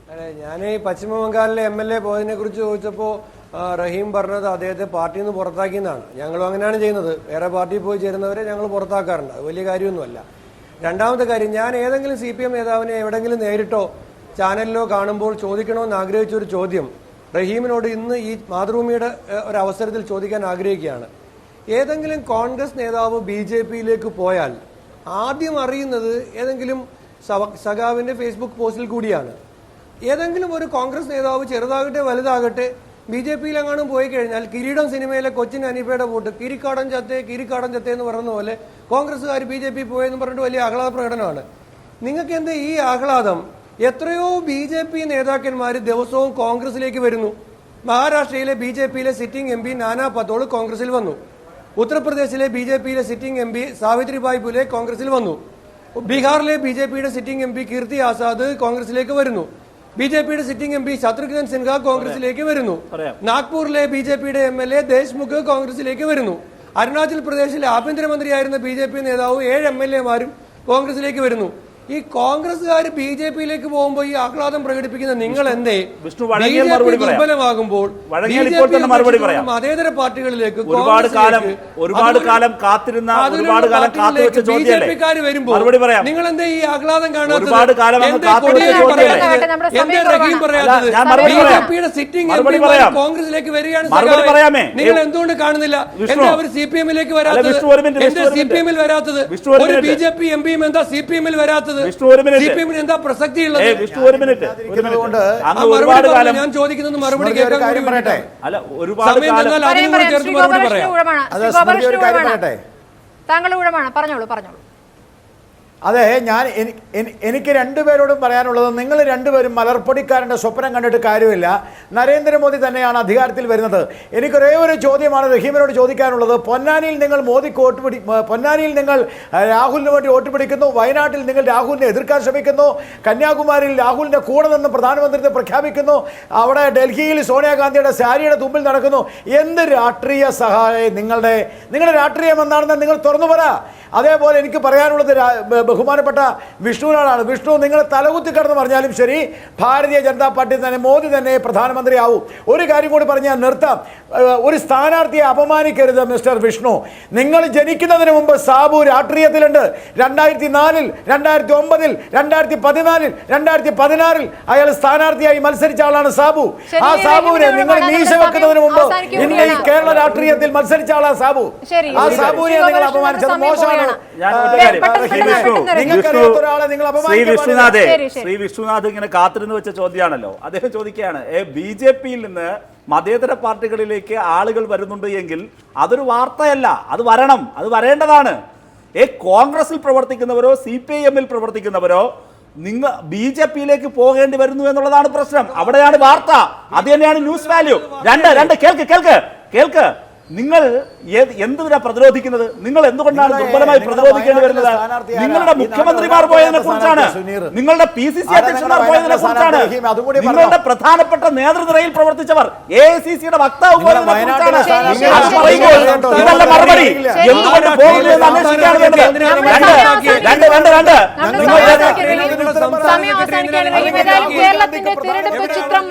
ഞാൻ ഈ പശ്ചിമ ബംഗാളിലെ MLA പോയതിനെ കുറിച്ച് ചോദിച്ചപ്പോൾ റഹീം പറഞ്ഞത് അദ്ദേഹത്തെ പാർട്ടിയിൽ നിന്ന് പുറത്താക്കിയെന്നാണ്. ഞങ്ങളും അങ്ങനെയാണ് ചെയ്യുന്നത്. വേറെ പാർട്ടിയിൽ പോയി ചേരുന്നവരെ ഞങ്ങൾ പുറത്താക്കാറുണ്ട്. അത് വലിയ കാര്യമൊന്നുമല്ല. രണ്ടാമത്തെ കാര്യം, ഞാൻ ഏതെങ്കിലും CPM നേതാവിനെ എവിടെയെങ്കിലും നേരിട്ടോ ചാനലിലോ കാണുമ്പോൾ ചോദിക്കണമെന്ന് ആഗ്രഹിച്ചൊരു ചോദ്യം റഹീമിനോട് ഇന്ന് ഈ മാതൃഭൂമിയുടെ ഒരു അവസരത്തിൽ ചോദിക്കാൻ ആഗ്രഹിക്കുകയാണ്. ഏതെങ്കിലും കോൺഗ്രസ് നേതാവ് BJPയിലേക്ക് പോയാൽ ആദ്യം അറിയുന്നത് ഏതെങ്കിലും സഖാവിൻ്റെ ഫേസ്ബുക്ക് പോസ്റ്റിൽ കൂടിയാണ്. ഏതെങ്കിലും ഒരു കോൺഗ്രസ് നേതാവ് ചെറുതാകട്ടെ വലുതാകട്ടെ BJPയിലെങ്ങാനും പോയി കഴിഞ്ഞാൽ കിരീടം സിനിമയിലെ കൊച്ചിൻ അനീഫയുടെ വോട്ട് കിരിക്കാടൻ ചത്തേ എന്ന് പറയുന്ന പോലെ കോൺഗ്രസ്സുകാർ BJP പോയെന്ന് പറഞ്ഞിട്ട് വലിയ ആഹ്ലാദ പ്രകടനമാണ്. നിങ്ങൾക്ക് എന്താ ഈ ആഹ്ലാദം? എത്രയോ BJP നേതാക്കന്മാർ ദിവസവും കോൺഗ്രസിലേക്ക് വരുന്നു. മഹാരാഷ്ട്രയിലെ BJPയിലെ സിറ്റിംഗ് MP നാനാ പത്തോള് കോൺഗ്രസിൽ വന്നു. ഉത്തർപ്രദേശിലെ BJPയിലെ സിറ്റിംഗ് MP സാവിത്രിബായി ഫുലെ കോൺഗ്രസിൽ വന്നു. ബീഹാറിലെ BJPയുടെ സിറ്റിംഗ് MP കീർത്തി ആസാദ് കോൺഗ്രസിലേക്ക് വരുന്നു. BJPയുടെ സിറ്റിംഗ് MP ശത്രുഘ്നൻ സിൻഹ കോൺഗ്രസിലേക്ക് വരുന്നു. നാഗ്പൂരിലെ BJPയുടെ MLA ദേശ്മുഖ് കോൺഗ്രസിലേക്ക് വരുന്നു. അരുണാചൽ പ്രദേശിലെ ആഭ്യന്തരമന്ത്രിയായിരുന്ന BJP നേതാവ് 7 MLAമാരും കോൺഗ്രസിലേക്ക് വരുന്നു. ഈ കോൺഗ്രസ്സുകാർ BJPയിലേക്ക് പോകുമ്പോൾ ഈ ആഹ്ലാദം പ്രകടിപ്പിക്കുന്ന നിങ്ങൾ എന്തേ ദുർബലമാകുമ്പോൾ മതേതര പാർട്ടികളിലേക്ക് ഒരുപാട് കാലം കാത്തിരുന്ന BJPക്കാർ വരുമ്പോൾ നിങ്ങൾ എന്തേ ഈ ആഹ്ലാദം കാണാത്തത്? റഹീം പറയാത്തത് BJPയുടെ സിറ്റിംഗ് കോൺഗ്രസിലേക്ക് വരികയാണ്. നിങ്ങൾ എന്തുകൊണ്ട് കാണുന്നില്ല? എന്താ അവർ CPMലേക്ക് വരാത്തത്? എന്താ CPMൽ വരാത്തത്? ഒരു BJP MPയും എന്താ CPMൽ വരാത്തത്? എന്താ പ്രസക്തിയുള്ളത്? ഞാൻ ചോദിക്കുന്നത് മറുപടി കേൾക്കാൻ താങ്കളുടെ ഊഴമാണ്. പറഞ്ഞോളൂ. അതെ, എനിക്ക് രണ്ടുപേരോടും പറയാനുള്ളത്, നിങ്ങൾ രണ്ടുപേരും മലർപ്പൊടിക്കാരൻ്റെ സ്വപ്നം കണ്ടിട്ട് കാര്യമില്ല. നരേന്ദ്രമോദി തന്നെയാണ് അധികാരത്തിൽ വരുന്നത്. എനിക്കൊരേ ഒരു ചോദ്യമാണ് റഹീമിനോട് ചോദിക്കാനുള്ളത്. പൊന്നാനിയിൽ നിങ്ങൾ പൊന്നാനിയിൽ നിങ്ങൾ രാഹുലിന് വേണ്ടി വോട്ട് പിടിക്കുന്നു, വയനാട്ടിൽ നിങ്ങൾ രാഹുലിനെ എതിർക്കാൻ ശ്രമിക്കുന്നു, കന്യാകുമാരിയിൽ രാഹുലിൻ്റെ കൂടെ നിന്ന് പ്രധാനമന്ത്രിയെ പ്രഖ്യാപിക്കുന്നു, അവിടെ ഡൽഹിയിൽ സോണിയാഗാന്ധിയുടെ സാരിയുടെ തുമ്പിൽ നടക്കുന്നു. എന്ത് രാഷ്ട്രീയ സഹായം നിങ്ങളുടെ രാഷ്ട്രീയം എന്താണെന്ന് നിങ്ങൾ തുറന്നു പറ. അതേപോലെ എനിക്ക് പറയാനുള്ളത് ബഹുമാനപ്പെട്ട വിഷ്ണുവിനോടാണ്. വിഷ്ണു, നിങ്ങൾ തലകുത്തി കിടന്ന് പറഞ്ഞാലും ശരി, ഭാരതീയ ജനതാ പാർട്ടി തന്നെ, മോദി തന്നെ പ്രധാനമന്ത്രിയാവും. ഒരു കാര്യം കൂടി പറഞ്ഞ് ഞാൻ നിർത്താം. ഒരു സ്ഥാനാർത്ഥിയെ അപമാനിക്കരുത് മിസ്റ്റർ വിഷ്ണു. നിങ്ങൾ ജനിക്കുന്നതിന് മുമ്പ് സാബു രാഷ്ട്രീയത്തിലുണ്ട്. 2004-ൽ, 2009-ൽ, 2014-ൽ, 2016-ൽ അയാൾ സ്ഥാനാർത്ഥിയായി മത്സരിച്ച ആളാണ് സാബു. ആ സാബുവിനെ നിങ്ങൾ മീശ വെക്കുന്നതിന് മുമ്പ് ഇന്ന് ഈ കേരള രാഷ്ട്രീയത്തിൽ മത്സരിച്ച ആളാണ് സാബു. ആ സാബുവിനെ നിങ്ങൾ അപമാനിച്ചത് മോശമാണ്. ശ്രീ വിശ്വനാഥ് ഇങ്ങനെ കാത്തിരുന്ന് വെച്ച ചോദ്യമാണല്ലോ. അദ്ദേഹം ചോദിക്കുകയാണ്, BJPയിൽ നിന്ന് മതേതര പാർട്ടികളിലേക്ക് ആളുകൾ വരുന്നുണ്ട് എങ്കിൽ അതൊരു വാർത്തയല്ല, അത് വരണം, അത് വരേണ്ടതാണ്. കോൺഗ്രസിൽ പ്രവർത്തിക്കുന്നവരോ CPIMൽ പ്രവർത്തിക്കുന്നവരോ നിങ്ങൾ BJPയിലേക്ക് പോകേണ്ടി വരുന്നു എന്നുള്ളതാണ് പ്രശ്നം. അവിടെയാണ് വാർത്ത, അത് തന്നെയാണ് ന്യൂസ് വാല്യൂ. രണ്ട് കേൾക്ക് നിങ്ങൾ എന്തിനാ പ്രതിരോധിക്കുന്നത്? നിങ്ങൾ എന്തുകൊണ്ടാണ് ദുർബലമായി പ്രതിരോധിക്കേണ്ടി വരുന്നത്? നിങ്ങളുടെ മുഖ്യമന്ത്രിമാർ പോയതിനെ കുറിച്ചാണ്, നിങ്ങളുടെ PCC അധ്യക്ഷന്മാർ പോയതിനെ കുറിച്ചാണ്, നിങ്ങളുടെ പ്രധാനപ്പെട്ട നേതൃനിരയിൽ പ്രവർത്തിച്ചവർ AICCയുടെ വക്താവ് പോയതിനെ കുറിച്ചാണ്. ഇതല്ല മറുപടി. എന്തുകൊണ്ട് പോകുന്നു എന്ന് അന്വേഷിക്കുകയാണ് വേണ്ടത്. കേരളത്തിന്റെ തിരഞ്ഞെടുപ്പ് ചിത്രം